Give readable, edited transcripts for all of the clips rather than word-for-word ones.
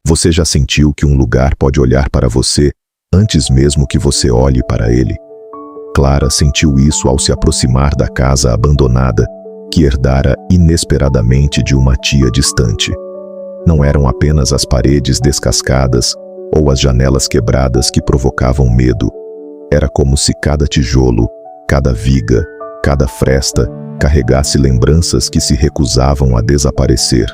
Você já sentiu que um lugar pode olhar para você antes mesmo que você olhe para ele? Clara sentiu isso ao se aproximar da casa abandonada, que herdara inesperadamente de uma tia distante. Não eram apenas as paredes descascadas ou as janelas quebradas que provocavam medo. Era como se cada tijolo, cada viga, cada fresta carregasse lembranças que se recusavam a desaparecer.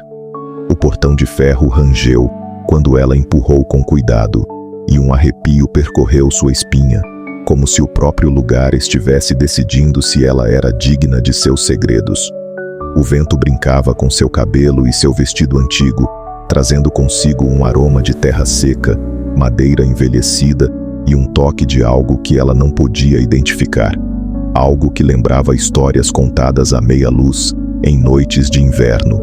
O portão de ferro rangeu quando ela empurrou com cuidado, e um arrepio percorreu sua espinha, como se o próprio lugar estivesse decidindo se ela era digna de seus segredos. O vento brincava com seu cabelo e seu vestido antigo, trazendo consigo um aroma de terra seca, madeira envelhecida e um toque de algo que ela não podia identificar. Algo que lembrava histórias contadas à meia luz, em noites de inverno.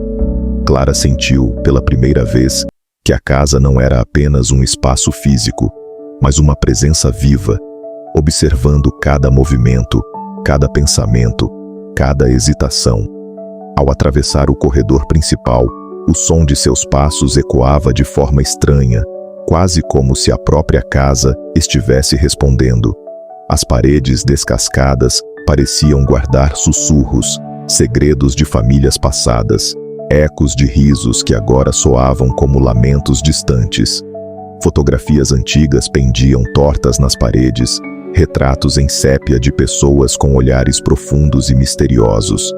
Clara sentiu, pela primeira vez, que a casa não era apenas um espaço físico, mas uma presença viva, observando cada movimento, cada pensamento, cada hesitação. Ao atravessar o corredor principal, o som de seus passos ecoava de forma estranha, quase como se a própria casa estivesse respondendo. As paredes descascadas pareciam guardar sussurros, segredos de famílias passadas, ecos de risos que agora soavam como lamentos distantes. Fotografias antigas pendiam tortas nas paredes, retratos em sépia de pessoas com olhares profundos e misteriosos.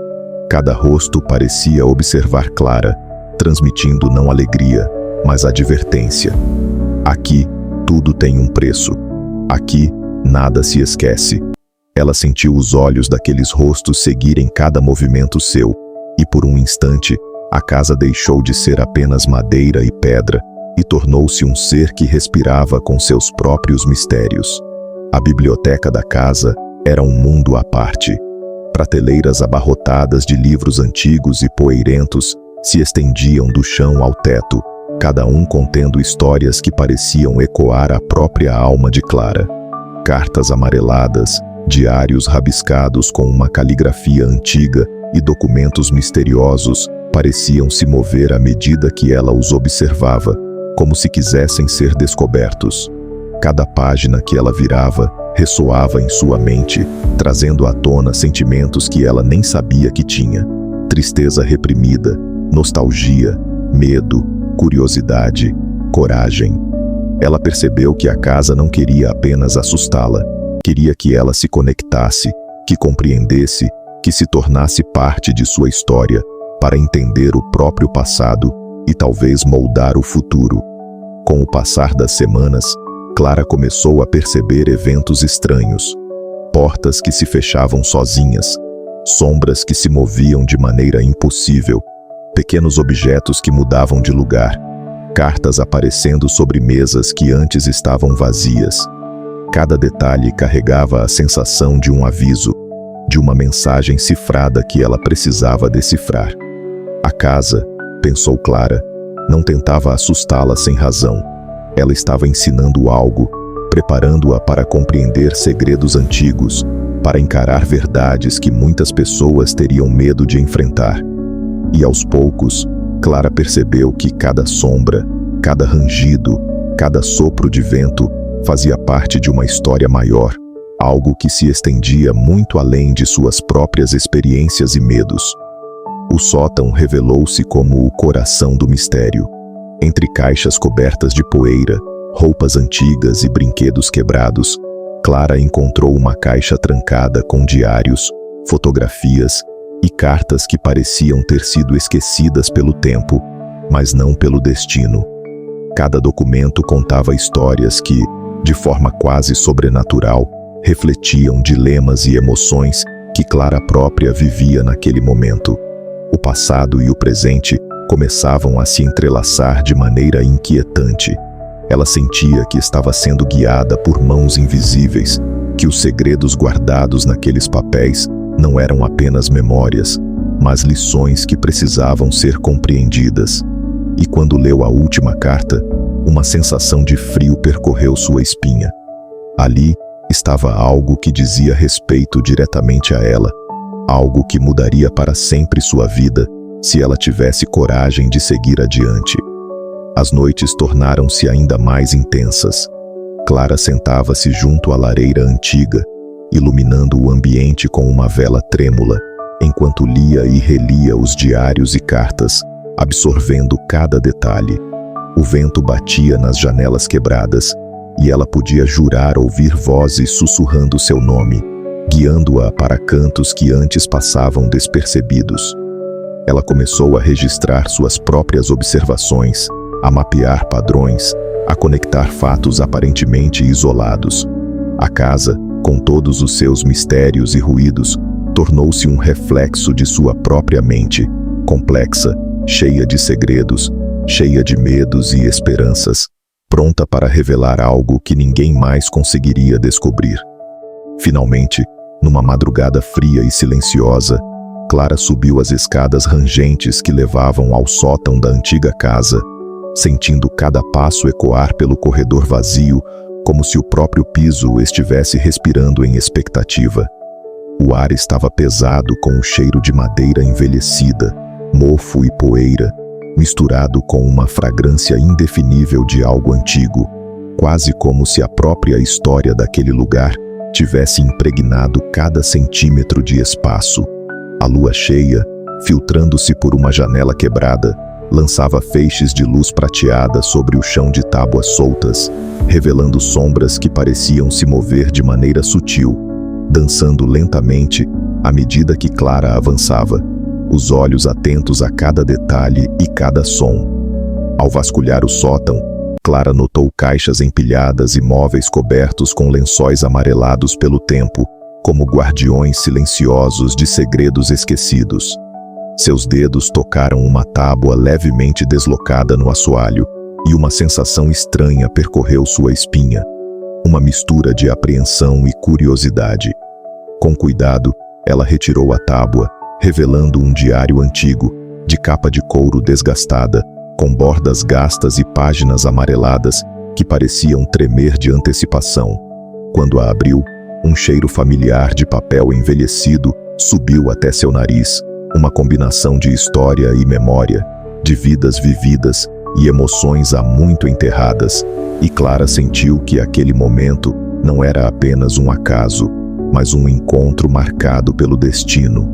Cada rosto parecia observar Clara, transmitindo não alegria, mas advertência. Aqui, tudo tem um preço. Aqui, nada se esquece. Ela sentiu os olhos daqueles rostos seguirem cada movimento seu, e por um instante, a casa deixou de ser apenas madeira e pedra, e tornou-se um ser que respirava com seus próprios mistérios. A biblioteca da casa era um mundo à parte. Prateleiras abarrotadas de livros antigos e poeirentos se estendiam do chão ao teto, cada um contendo histórias que pareciam ecoar a própria alma de Clara. Cartas amareladas, diários rabiscados com uma caligrafia antiga e documentos misteriosos pareciam se mover à medida que ela os observava, como se quisessem ser descobertos. Cada página que ela virava ressoava em sua mente, trazendo à tona sentimentos que ela nem sabia que tinha. Tristeza reprimida, nostalgia, medo, curiosidade, coragem. Ela percebeu que a casa não queria apenas assustá-la, queria que ela se conectasse, que compreendesse, que se tornasse parte de sua história, para entender o próprio passado e talvez moldar o futuro. Com o passar das semanas, Clara começou a perceber eventos estranhos. Portas que se fechavam sozinhas, sombras que se moviam de maneira impossível, pequenos objetos que mudavam de lugar, cartas aparecendo sobre mesas que antes estavam vazias. Cada detalhe carregava a sensação de um aviso, de uma mensagem cifrada que ela precisava decifrar. A casa, pensou Clara, não tentava assustá-la sem razão. Ela estava ensinando algo, preparando-a para compreender segredos antigos, para encarar verdades que muitas pessoas teriam medo de enfrentar. E aos poucos, Clara percebeu que cada sombra, cada rangido, cada sopro de vento fazia parte de uma história maior, algo que se estendia muito além de suas próprias experiências e medos. O sótão revelou-se como o coração do mistério. Entre caixas cobertas de poeira, roupas antigas e brinquedos quebrados, Clara encontrou uma caixa trancada com diários, fotografias e cartas que pareciam ter sido esquecidas pelo tempo, mas não pelo destino. Cada documento contava histórias que, de forma quase sobrenatural, refletiam dilemas e emoções que Clara própria vivia naquele momento. O passado e o presente começavam a se entrelaçar de maneira inquietante. Ela sentia que estava sendo guiada por mãos invisíveis, que os segredos guardados naqueles papéis não eram apenas memórias, mas lições que precisavam ser compreendidas. E quando leu a última carta, uma sensação de frio percorreu sua espinha. Ali estava algo que dizia respeito diretamente a ela, algo que mudaria para sempre sua vida se ela tivesse coragem de seguir adiante. As noites tornaram-se ainda mais intensas. Clara sentava-se junto à lareira antiga, iluminando o ambiente com uma vela trêmula, enquanto lia e relia os diários e cartas, absorvendo cada detalhe. O vento batia nas janelas quebradas, e ela podia jurar ouvir vozes sussurrando seu nome, guiando-a para cantos que antes passavam despercebidos. Ela começou a registrar suas próprias observações, a mapear padrões, a conectar fatos aparentemente isolados. A casa, com todos os seus mistérios e ruídos, tornou-se um reflexo de sua própria mente, complexa, cheia de segredos, cheia de medos e esperanças, pronta para revelar algo que ninguém mais conseguiria descobrir. Finalmente, numa madrugada fria e silenciosa, Clara subiu as escadas rangentes que levavam ao sótão da antiga casa, sentindo cada passo ecoar pelo corredor vazio, como se o próprio piso estivesse respirando em expectativa. O ar estava pesado com o cheiro de madeira envelhecida, mofo e poeira, misturado com uma fragrância indefinível de algo antigo, quase como se a própria história daquele lugar tivesse impregnado cada centímetro de espaço. A lua cheia, filtrando-se por uma janela quebrada, lançava feixes de luz prateada sobre o chão de tábuas soltas, revelando sombras que pareciam se mover de maneira sutil, dançando lentamente à medida que Clara avançava, os olhos atentos a cada detalhe e cada som. Ao vasculhar o sótão, Clara notou caixas empilhadas e móveis cobertos com lençóis amarelados pelo tempo, como guardiões silenciosos de segredos esquecidos. Seus dedos tocaram uma tábua levemente deslocada no assoalho, e uma sensação estranha percorreu sua espinha, uma mistura de apreensão e curiosidade. Com cuidado, ela retirou a tábua, revelando um diário antigo, de capa de couro desgastada, com bordas gastas e páginas amareladas que pareciam tremer de antecipação. Quando a abriu, um cheiro familiar de papel envelhecido subiu até seu nariz, uma combinação de história e memória, de vidas vividas e emoções há muito enterradas, e Clara sentiu que aquele momento não era apenas um acaso, mas um encontro marcado pelo destino.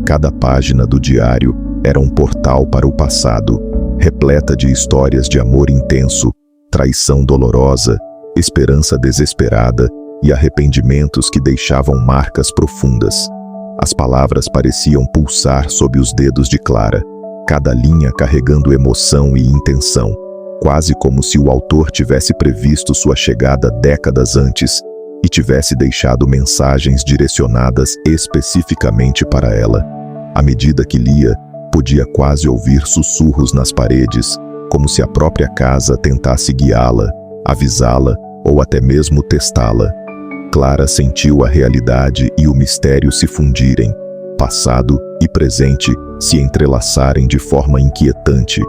Cada página do diário era um portal para o passado, repleta de histórias de amor intenso, traição dolorosa, esperança desesperada e arrependimentos que deixavam marcas profundas. As palavras pareciam pulsar sob os dedos de Clara, cada linha carregando emoção e intenção, quase como se o autor tivesse previsto sua chegada décadas antes e tivesse deixado mensagens direcionadas especificamente para ela. À medida que lia, podia quase ouvir sussurros nas paredes, como se a própria casa tentasse guiá-la, avisá-la ou até mesmo testá-la. Clara sentiu a realidade e o mistério se fundirem, passado e presente se entrelaçarem de forma inquietante,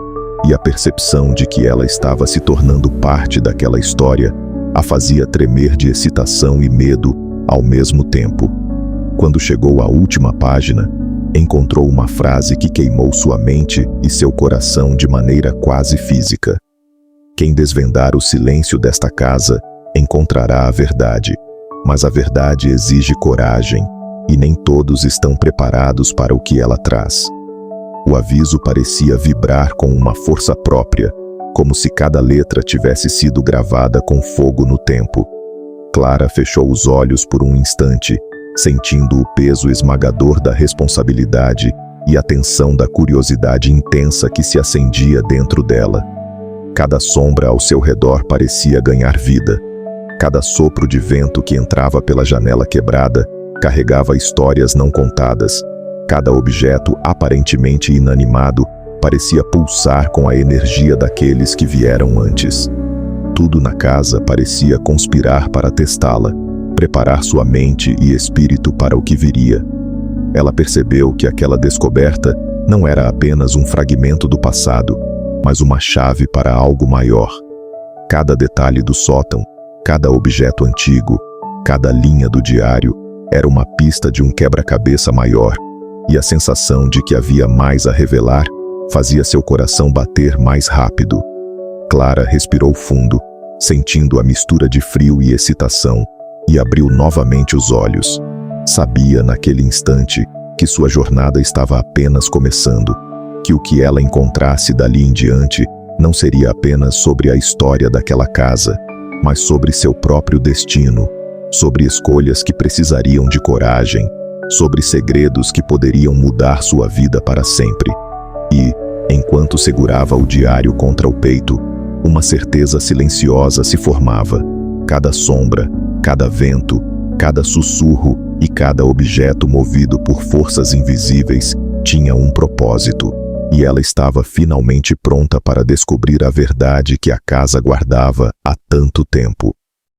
e a percepção de que ela estava se tornando parte daquela história a fazia tremer de excitação e medo ao mesmo tempo. Quando chegou à última página, encontrou uma frase que queimou sua mente e seu coração de maneira quase física. Quem desvendar o silêncio desta casa encontrará a verdade, mas a verdade exige coragem, e nem todos estão preparados para o que ela traz. O aviso parecia vibrar com uma força própria, como se cada letra tivesse sido gravada com fogo no tempo. Clara fechou os olhos por um instante, sentindo o peso esmagador da responsabilidade e a tensão da curiosidade intensa que se acendia dentro dela. Cada sombra ao seu redor parecia ganhar vida. Cada sopro de vento que entrava pela janela quebrada carregava histórias não contadas. Cada objeto aparentemente inanimado parecia pulsar com a energia daqueles que vieram antes. Tudo na casa parecia conspirar para testá-la, preparar sua mente e espírito para o que viria. Ela percebeu que aquela descoberta não era apenas um fragmento do passado, mas uma chave para algo maior. Cada detalhe do sótão, cada objeto antigo, cada linha do diário era uma pista de um quebra-cabeça maior, e a sensação de que havia mais a revelar fazia seu coração bater mais rápido. Clara respirou fundo, sentindo a mistura de frio e excitação, e abriu novamente os olhos. Sabia naquele instante que sua jornada estava apenas começando, que o que ela encontrasse dali em diante não seria apenas sobre a história daquela casa, mas sobre seu próprio destino, sobre escolhas que precisariam de coragem, sobre segredos que poderiam mudar sua vida para sempre. E, enquanto segurava o diário contra o peito, uma certeza silenciosa se formava. Cada sombra, cada vento, cada sussurro e cada objeto movido por forças invisíveis tinha um propósito, e ela estava finalmente pronta para descobrir a verdade que a casa guardava há tanto tempo.